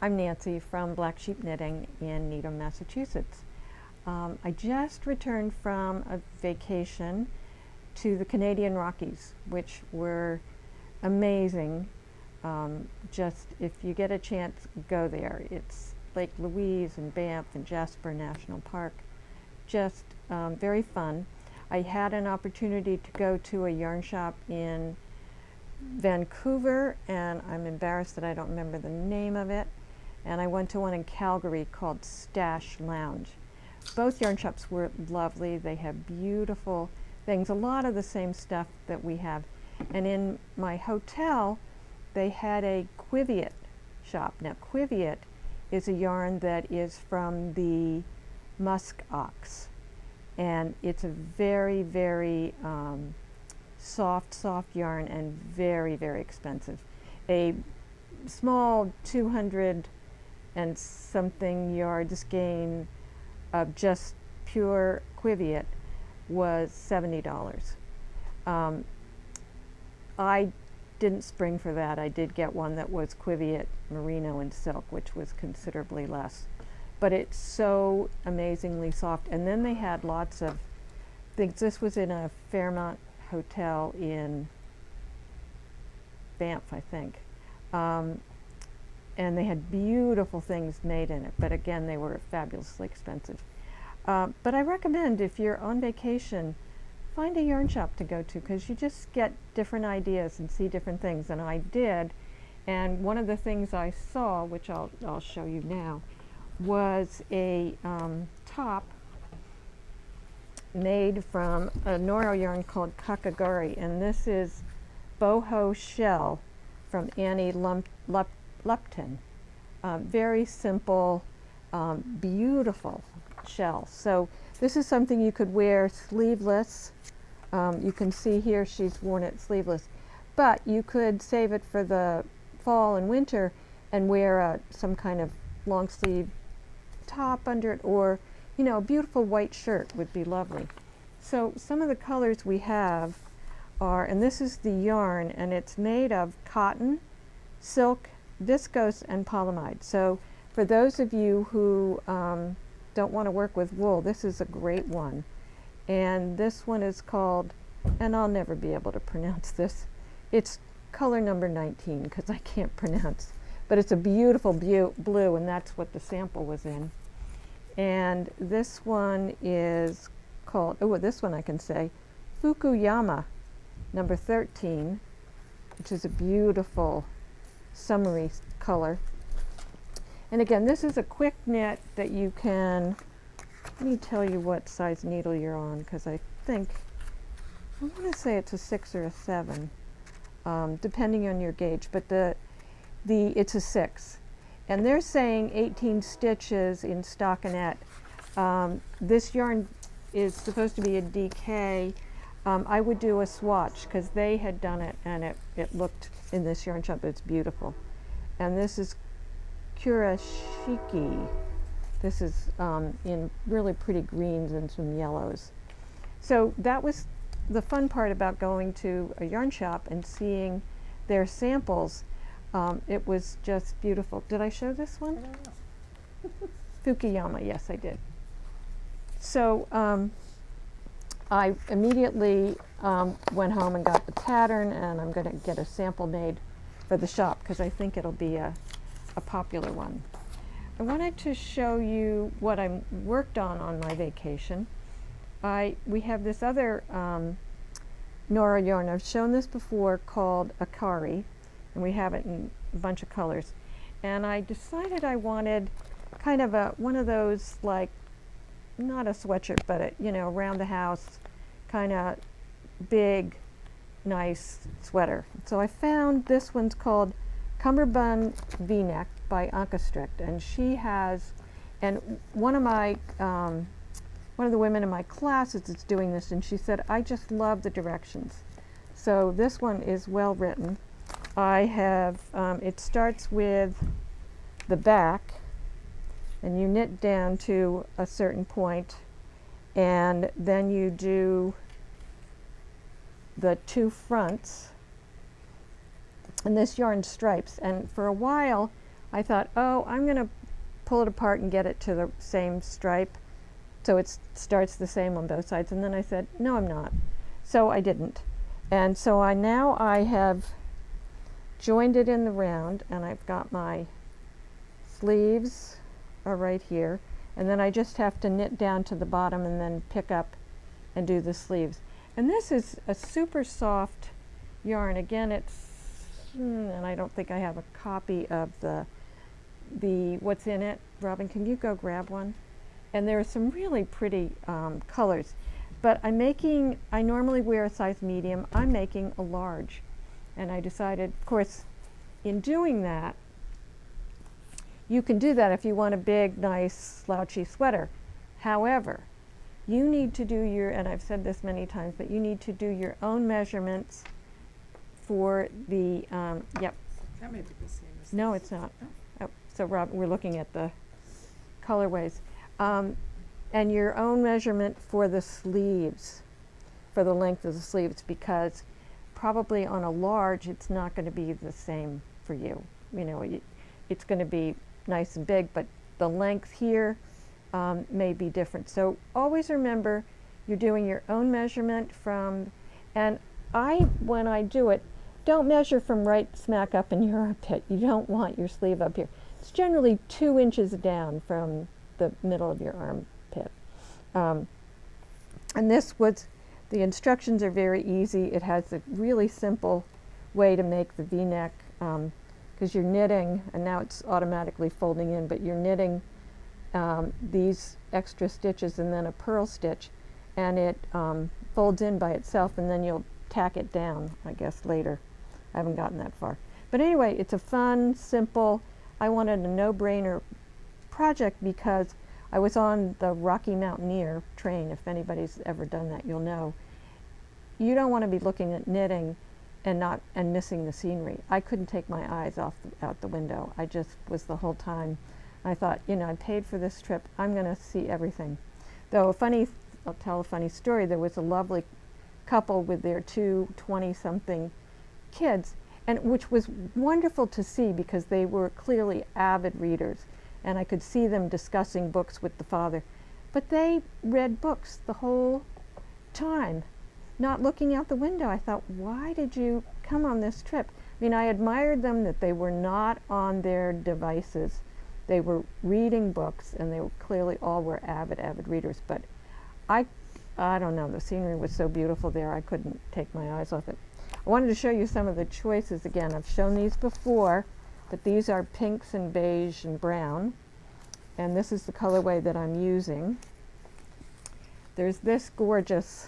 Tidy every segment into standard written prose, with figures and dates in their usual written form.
I'm Nancy from Black Sheep Knitting in Needham, Massachusetts. I just returned from a vacation to the Canadian Rockies, which were amazing. Just if you get a chance, go there. It's Lake Louise and Banff and Jasper National Park. Just very fun. I had an opportunity to go to a yarn shop in Vancouver, and I'm embarrassed that I don't remember the name of it. And I went to one in Calgary called Stash Lounge. Both yarn shops were lovely. They have beautiful things, a lot of the same stuff that we have. And in my hotel, they had a quiviet shop. Now, quiviet is a yarn that is from the musk ox. And it's a very, very soft yarn and very, very expensive. A small 200 and something yards skein of just pure quiviet was $70. I didn't spring for that. I did get one that was quiviet, merino, and silk, which was considerably less. But it's so amazingly soft. And then they had lots of things. This was in a Fairmont hotel in Banff, I think. And they had beautiful things made in it, but again, they were fabulously expensive. But I recommend, if you're on vacation, find a yarn shop to go to, because you just get different ideas and see different things, and I did. And one of the things I saw, which I'll show you now, was a top made from a Noro yarn called Akari, and this is Boho Shell from Annie Lupton. Very simple, beautiful shell. So this is something you could wear sleeveless. You can see here she's worn it sleeveless, but you could save it for the fall and winter and wear some kind of long sleeve top under it, or a beautiful white shirt would be lovely. So some of the colors we have are, and this is the yarn, and it's made of cotton, silk, viscose, and polyamide. So for those of you who don't want to work with wool, this is a great one. And this one is called, and I'll never be able to pronounce this, it's color number 19, because I can't pronounce, but it's a beautiful blue, and that's what the sample was in. And this one is called, this one I can say, Fukuyama number 13, which is a beautiful summery color. And again, this is a quick knit that you can, let me tell you what size needle you're on, because I want to say it's a 6 or a 7, depending on your gauge, but it's a 6. And they're saying 18 stitches in stockinette. This yarn is supposed to be a DK. I would do a swatch, because they had done it, and it looked, in this yarn shop, it's beautiful. And this is Kurashiki. This is in really pretty greens and some yellows. So that was the fun part about going to a yarn shop and seeing their samples. It was just beautiful. Did I show this one? I don't know. Fukuyama, yes, I did. So I immediately went home and got the pattern, and I'm going to get a sample made for the shop, because I think it'll be a popular one. I wanted to show you what I worked on my vacation. We have this other Noro yarn. I've shown this before, called Akari, and we have it in a bunch of colors. And I decided I wanted kind of one of those, like, not a sweatshirt, but around the house, kind of big, nice sweater. So I found this one's called Cummerbund V-neck by Ankastrict, and she has, and one of the women in my classes is doing this, and she said, I just love the directions. So this one is well written. I have, it starts with the back, and you knit down to a certain point, and then you do the 2 fronts, and this yarn stripes. And for a while I thought, oh, I'm going to pull it apart and get it to the same stripe so it starts the same on both sides. And then I said, no, I'm not. So I didn't. And so I have joined it in the round, and I've got my sleeves are right here, and then I just have to knit down to the bottom and then pick up and do the sleeves. And this is a super soft yarn. Again, it's and I don't think I have a copy of the what's in it. Robin, can you go grab one? And there are some really pretty colors. But I normally wear a size medium. I'm making a large. And I decided, of course, in doing that, you can do that if you want a big, nice, slouchy sweater. However, you need to do and I've said this many times, but you need to do your own measurements for the, yep. That may be the same as No, this. it's not. Oh, so Rob, we're looking at the colorways. And your own measurement for the sleeves, for the length of the sleeves, because probably on a large, it's not going to be the same for you. You know, it's going to be nice and big, but the length here may be different. So always remember, you're doing your own measurement from, and when I do it, don't measure from right smack up in your armpit. You don't want your sleeve up here. It's generally 2 inches down from the middle of your armpit. And the instructions are very easy. It has a really simple way to make the V-neck, because you're knitting, and now it's automatically folding in, but you're knitting these extra stitches and then a purl stitch, and it folds in by itself, and then you'll tack it down, I guess, later. I haven't gotten that far. But anyway, it's a fun, simple, I wanted a no-brainer project because I was on the Rocky Mountaineer train. If anybody's ever done that, you'll know. You don't want to be looking at knitting and missing the scenery. I couldn't take my eyes out the window. I just was the whole time. I thought, I paid for this trip. I'm going to see everything. Though I'll tell a funny story. There was a lovely couple with their 2 20-something kids, and which was wonderful to see because they were clearly avid readers. And I could see them discussing books with the father. But they read books the whole time, not looking out the window. I thought, why did you come on this trip? I mean, I admired them that they were not on their devices. They were reading books, and they clearly all were avid readers. But I don't know, the scenery was so beautiful there, I couldn't take my eyes off it. I wanted to show you some of the choices again. I've shown these before, but these are pinks and beige and brown. And this is the colorway that I'm using. There's this gorgeous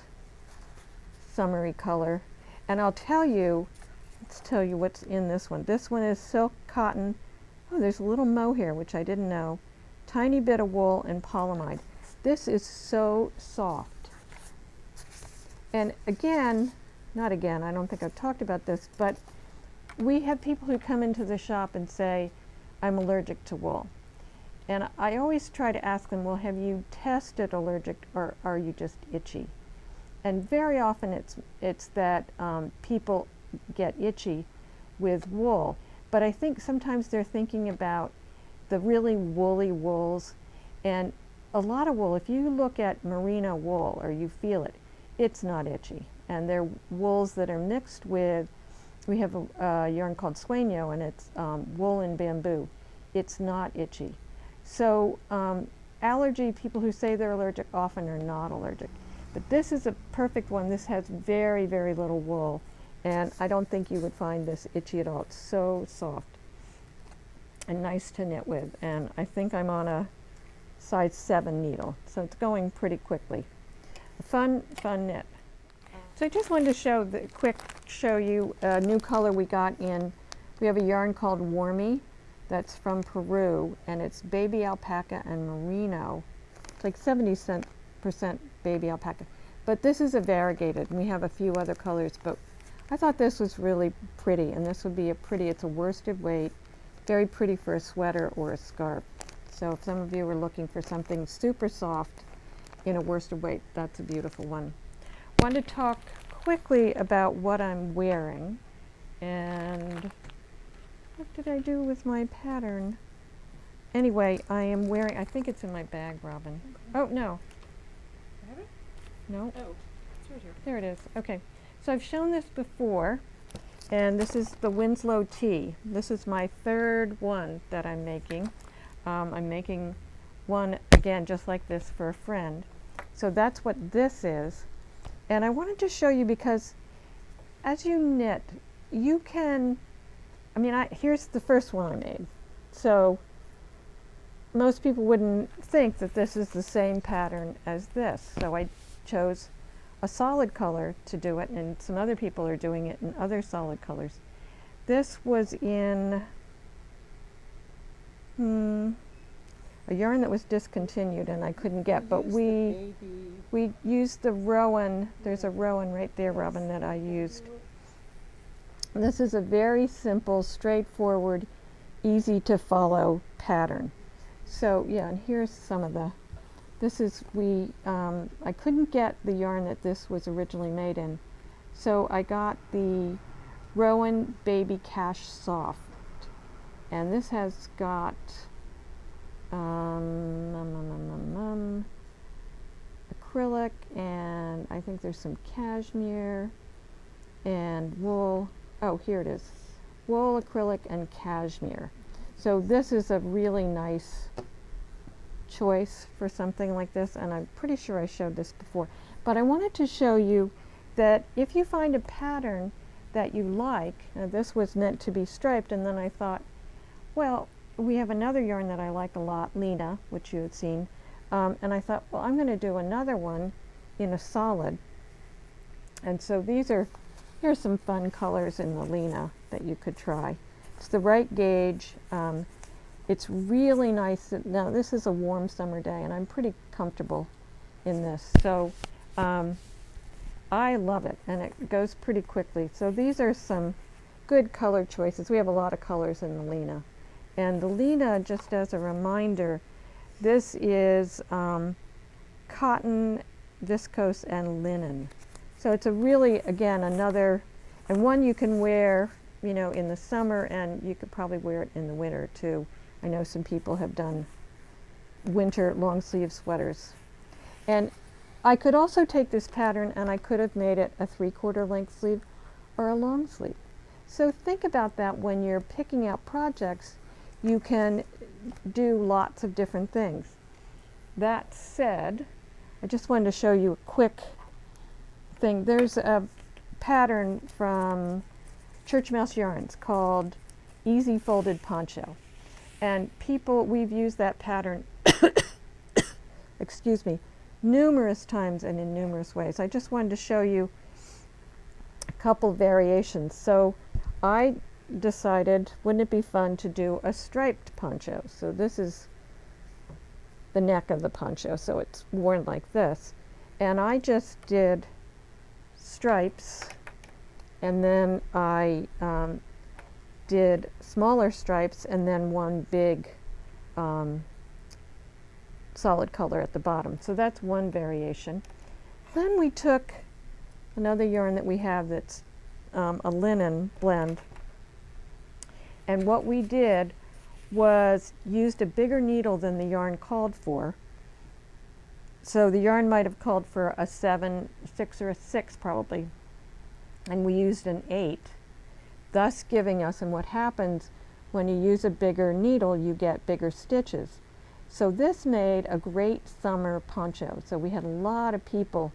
summery color. And let's tell you what's in this one. This one is silk cotton. Oh, there's a little mohair, which I didn't know. Tiny bit of wool and polyamide. This is so soft. And not again, I don't think I've talked about this, but we have people who come into the shop and say, I'm allergic to wool. And I always try to ask them, well, have you tested allergic, or are you just itchy? And very often it's that people get itchy with wool. But I think sometimes they're thinking about the really woolly wools. And a lot of wool, if you look at merino wool or you feel it, it's not itchy. And they're wools that are mixed with, we have a yarn called sueño, and it's wool and bamboo. It's not itchy. So people who say they're allergic often are not allergic. But this is a perfect one. This has very, very little wool. And I don't think you would find this itchy at all. It's so soft and nice to knit with. And I think I'm on a size 7 needle. So it's going pretty quickly. A fun knit. So I just wanted to show you a new color we got in. We have a yarn called Warmi that's from Peru, and it's baby alpaca and merino. It's like 70% baby alpaca. But this is a variegated, and we have a few other colors, but I thought this was really pretty, and this would be it's a worsted weight, very pretty for a sweater or a scarf. So if some of you are looking for something super soft in a worsted weight, that's a beautiful one. I wanted to talk quickly about what I'm wearing, and What did I do with my pattern? Anyway, I am wearing, I think it's in my bag, Robin. Okay. Oh, no. I have it? No. Oh, it's right here. There it is. Okay. So I've shown this before, and this is the Winslow Tee. This is my third one that I'm making. I'm making one, again, just like this for a friend. So that's what this is. And I wanted to show you because as you knit, you can, I mean, here's the first one I made. So most people wouldn't think that this is the same pattern as this. So I chose a solid color to do it, and some other people are doing it in other solid colors. This was in a yarn that was discontinued and I couldn't get, but we used the Rowan. There's a Rowan right there, Robin, that I used. This is a very simple, straightforward, easy to follow pattern. So yeah, and here's some of the, this is, I couldn't get the yarn that this was originally made in. So I got the Rowan Baby Cash Soft. And this has got acrylic, and I think there's some cashmere and wool. Oh, here it is. Wool, acrylic, and cashmere. So this is a really nice choice for something like this, and I'm pretty sure I showed this before. But I wanted to show you that if you find a pattern that you like, now this was meant to be striped, and then I thought, well, we have another yarn that I like a lot, Lena, which you had seen, and I thought, well, I'm going to do another one in a solid. And so here's some fun colors in the Lena that you could try. It's the right gauge. It's really nice. Now this is a warm summer day and I'm pretty comfortable in this. So I love it, and it goes pretty quickly. So these are some good color choices. We have a lot of colors in the Lena. And the Lena, just as a reminder, this is cotton, viscose, and linen. So it's a really, again, another, and one you can wear, you know, in the summer, and you could probably wear it in the winter too. I know some people have done winter long sleeve sweaters. And I could also take this pattern and I could have made it a 3/4 length sleeve or a long sleeve. So think about that when you're picking out projects. You can do lots of different things. That said, I just wanted to show you a quick thing. There's a pattern from Church Mouse Yarns called Easy Folded Poncho. And we've used that pattern, excuse me, numerous times and in numerous ways. I just wanted to show you a couple variations. So I decided, wouldn't it be fun to do a striped poncho? So this is the neck of the poncho, so it's worn like this. And I just did stripes, and then I did smaller stripes, and then one big solid color at the bottom. So that's one variation. Then we took another yarn that we have that's a linen blend, and what we did was used a bigger needle than the yarn called for. So the yarn might have called for a 7, 6, or a 6 probably, and we used an 8, thus giving us, and what happens when you use a bigger needle, you get bigger stitches. So this made a great summer poncho. So we had a lot of people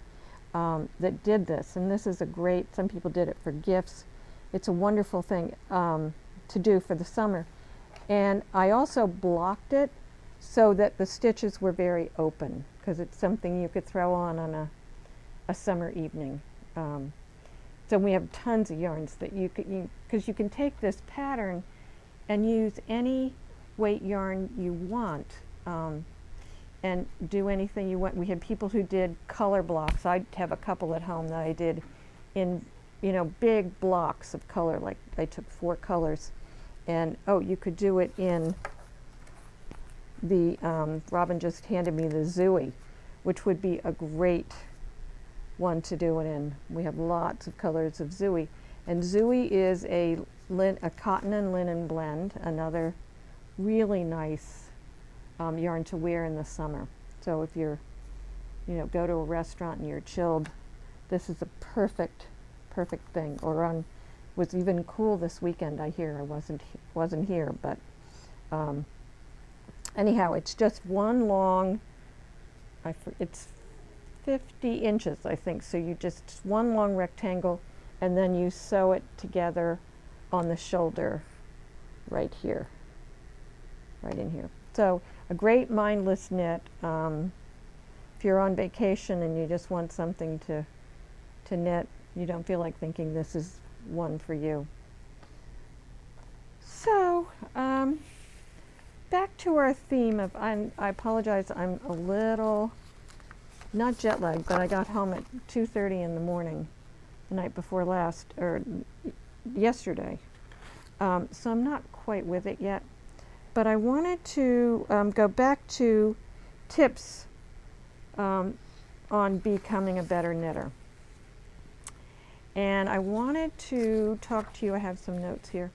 that did this, and this is a great, some people did it for gifts. It's a wonderful thing to do for the summer. And I also blocked it so that the stitches were very open, because it's something you could throw on a summer evening. So we have tons of yarns that because you can take this pattern and use any weight yarn you want and do anything you want. We had people who did color blocks. I have a couple at home that I did in, you know, big blocks of color, like I took 4 colors. And oh, you could do it in the, Robin just handed me the Zooey, which would be a great one to do it in. We have lots of colors of Zooey. And Zooey is a a cotton and linen blend, another really nice yarn to wear in the summer. So if you're, go to a restaurant and you're chilled, this is a perfect thing. Or was even cool this weekend. I hear I wasn't here, but anyhow, it's just one long. It's 50 inches, I think. So you just one long rectangle, and then you sew it together on the shoulder, right here, right in here. So a great mindless knit. If you're on vacation and you just want something to knit, you don't feel like thinking this is one for you. So back to our theme of, I apologize, I'm a little, not jet lagged, but I got home at 2:30 in the morning the night before last, or yesterday. So I'm not quite with it yet. But I wanted to go back to tips on becoming a better knitter. And I wanted to talk to you, I have some notes here.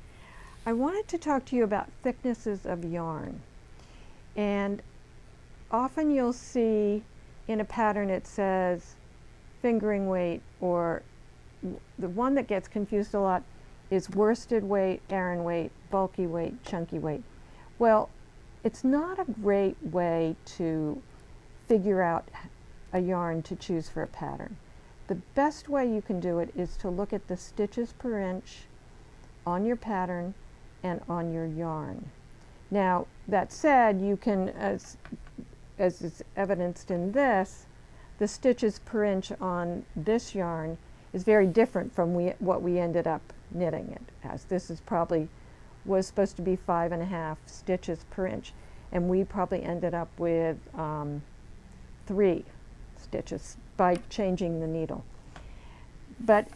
I wanted to talk to you about thicknesses of yarn. And often you'll see in a pattern it says fingering weight, or the one that gets confused a lot is worsted weight, Aran weight, bulky weight, chunky weight. Well, it's not a great way to figure out a yarn to choose for a pattern. The best way you can do it is to look at the stitches per inch on your pattern and on your yarn. Now, that said, you can, as is evidenced in this, the stitches per inch on this yarn is very different from what we ended up knitting it as. This was supposed to be 5.5 stitches per inch, and we probably ended up with 3 stitches by changing the needle. But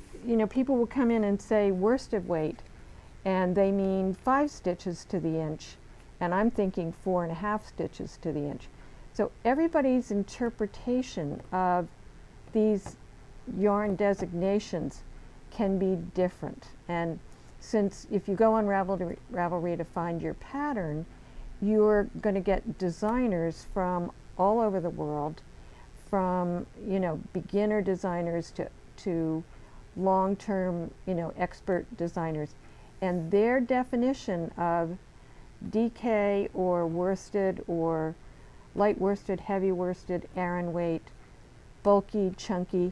people will come in and say worsted weight, and they mean 5 stitches to the inch, and I'm thinking 4.5 stitches to the inch. So everybody's interpretation of these yarn designations can be different. And since if you go on Ravelry to find your pattern, you're going to get designers from all over the world, from beginner designers to long-term expert designers, and their definition of DK or worsted or light worsted, heavy worsted, Aran weight, bulky, chunky,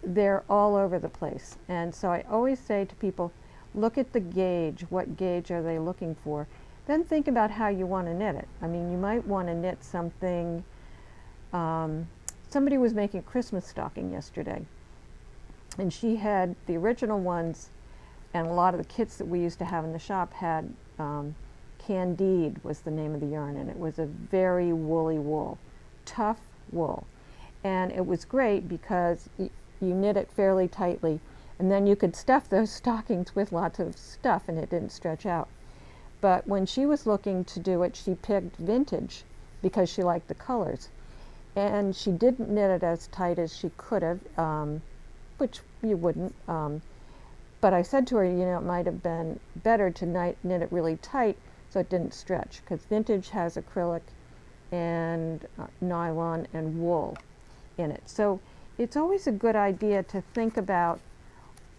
they're all over the place. And so I always say to people, look at the gauge. What gauge are they looking for? Then think about how you want to knit it. I mean, you might want to knit something. Somebody was making a Christmas stocking yesterday, and she had the original ones, and a lot of the kits that we used to have in the shop had Candide was the name of the yarn, and it was a very woolly wool, tough wool. And it was great because you knit it fairly tightly, and then you could stuff those stockings with lots of stuff and it didn't stretch out. But when she was looking to do it, she picked vintage because she liked the colors. And she didn't knit it as tight as she could have, which you wouldn't. But I said to her, it might have been better to knit it really tight so it didn't stretch, because vintage has acrylic and nylon and wool in it. So it's always a good idea to think about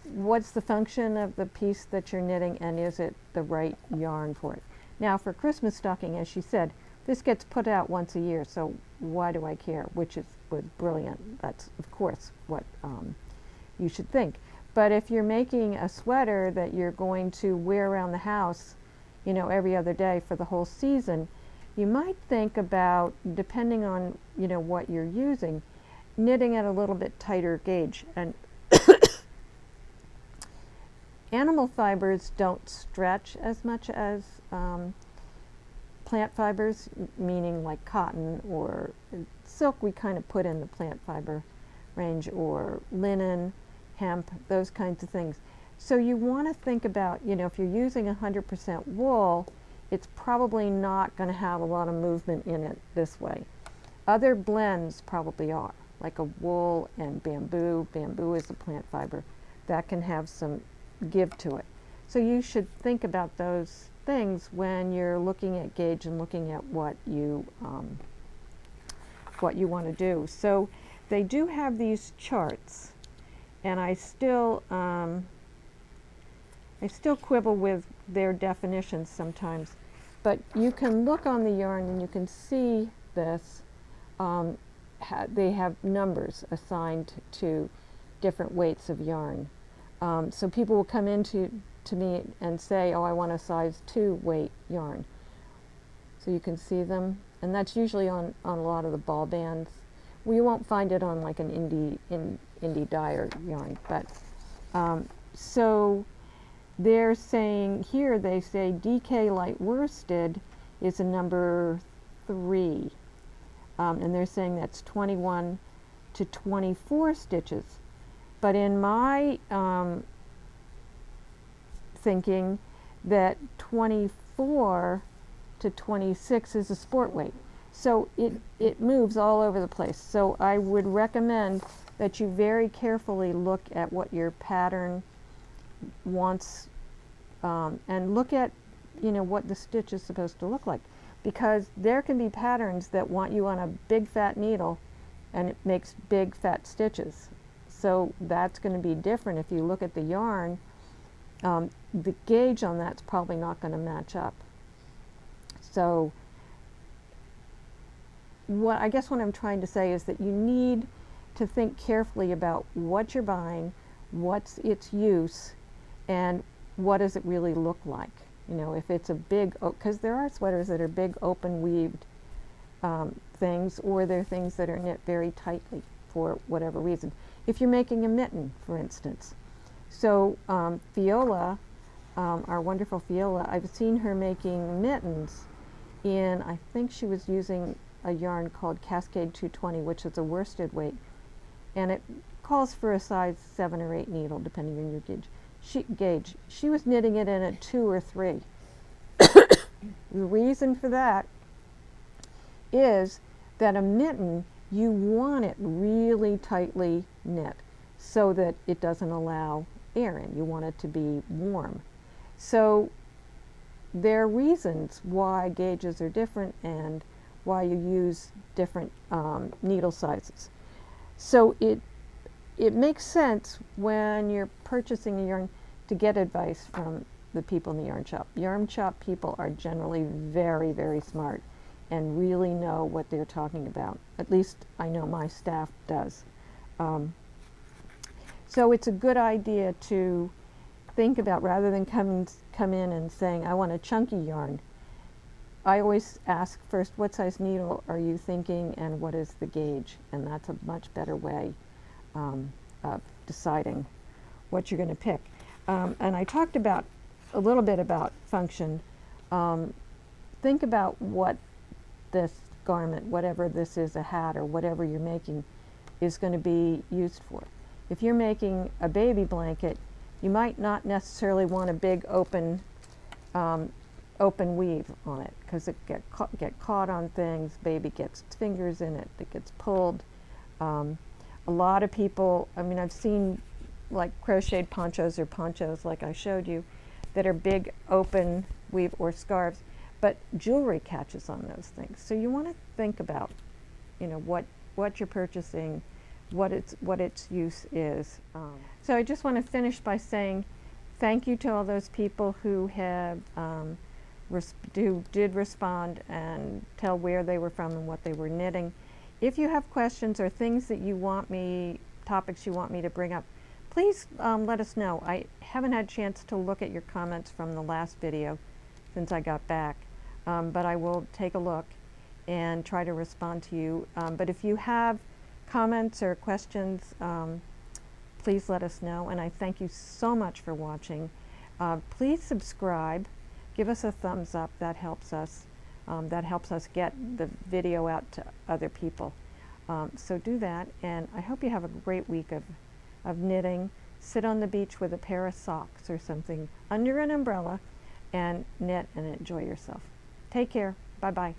what's the function of the piece that you're knitting, and is it the right yarn for it. Now, for Christmas stocking, as she said, this gets put out once a year, so why do I care? Which was brilliant. That's, of course, what you should think. But if you're making a sweater that you're going to wear around the house, every other day for the whole season, you might think about, depending on, what you're using, knitting at a little bit tighter gauge. And animal fibers don't stretch as much as plant fibers, meaning like cotton or silk we kind of put in the plant fiber range, or linen, hemp, those kinds of things. So you want to think about, if you're using 100% wool, it's probably not going to have a lot of movement in it this way. Other blends probably are, like a wool and bamboo. Bamboo is a plant fiber. That can have some give to it. So you should think about those things when you're looking at gauge and looking at what you want to do. So they do have these charts, and I still quibble with their definitions sometimes, but you can look on the yarn and you can see this. They have numbers assigned to different weights of yarn. So people will come into me and say, oh, I want a size 2 weight yarn. So you can see them, and that's usually on a lot of the ball bands. Well, you won't find it on like an indie dye yarn, but so they're saying here, they say DK light worsted is a number 3, and they're saying that's 21 to 24 stitches. But in my thinking, that 24 to 26 is a sport weight. So it moves all over the place. So I would recommend that you very carefully look at what your pattern wants, and look at, you know, what the stitch is supposed to look like. Because there can be patterns that want you on a big fat needle and it makes big fat stitches. So that's going to be different if you look at the yarn. The gauge on that's probably not going to match up. So I guess what I'm trying to say is that you need to think carefully about what you're buying, what's its use, and what does it really look like. You know, if it's a big, because there are sweaters that are big open weaved things, or they're things that are knit very tightly for whatever reason. If you're making a mitten, for instance. So Fiola, our wonderful Fiola, I've seen her making mittens in, I think she was using a yarn called Cascade 220, which is a worsted weight, and it calls for a size 7 or 8 needle, depending on your gauge. She was knitting it in a 2 or 3. The reason for that is that a mitten, you want it really tightly knit so that it doesn't allow air in. You want it to be warm. So there are reasons why gauges are different and why you use different needle sizes. So it makes sense when you're purchasing a yarn to get advice from the people in the yarn shop. Yarn shop people are generally very, very smart and really know what they're talking about. At least I know my staff does. So it's a good idea to think about, rather than come in and saying, I want a chunky yarn. I always ask first, what size needle are you thinking, and what is the gauge? And that's a much better way of deciding what you're going to pick. And I talked about a little bit about function. Think about what this garment, whatever this is, a hat or whatever you're making, is going to be used for. If you're making a baby blanket, you might not necessarily want a big open weave on it, because it get caught on things. Baby gets its fingers in it. It gets pulled. A lot of people, I mean, I've seen like crocheted ponchos or ponchos like I showed you that are big open weave, or scarves, but jewelry catches on those things. So you want to think about, you know, what you're purchasing, what its use is. So I just want to finish by saying thank you to all those people who have who did respond and tell where they were from and what they were knitting. If you have questions or things that you want me, topics you want me to bring up, please let us know. I haven't had a chance to look at your comments from the last video since I got back, but I will take a look and try to respond to you. But if you have comments or questions, please let us know, and I thank you so much for watching. Please subscribe, give us a thumbs up. That helps us get the video out to other people. So do that, and I hope you have a great week of knitting. Sit on the beach with a pair of socks or something under an umbrella and knit and enjoy yourself. Take care. Bye-bye.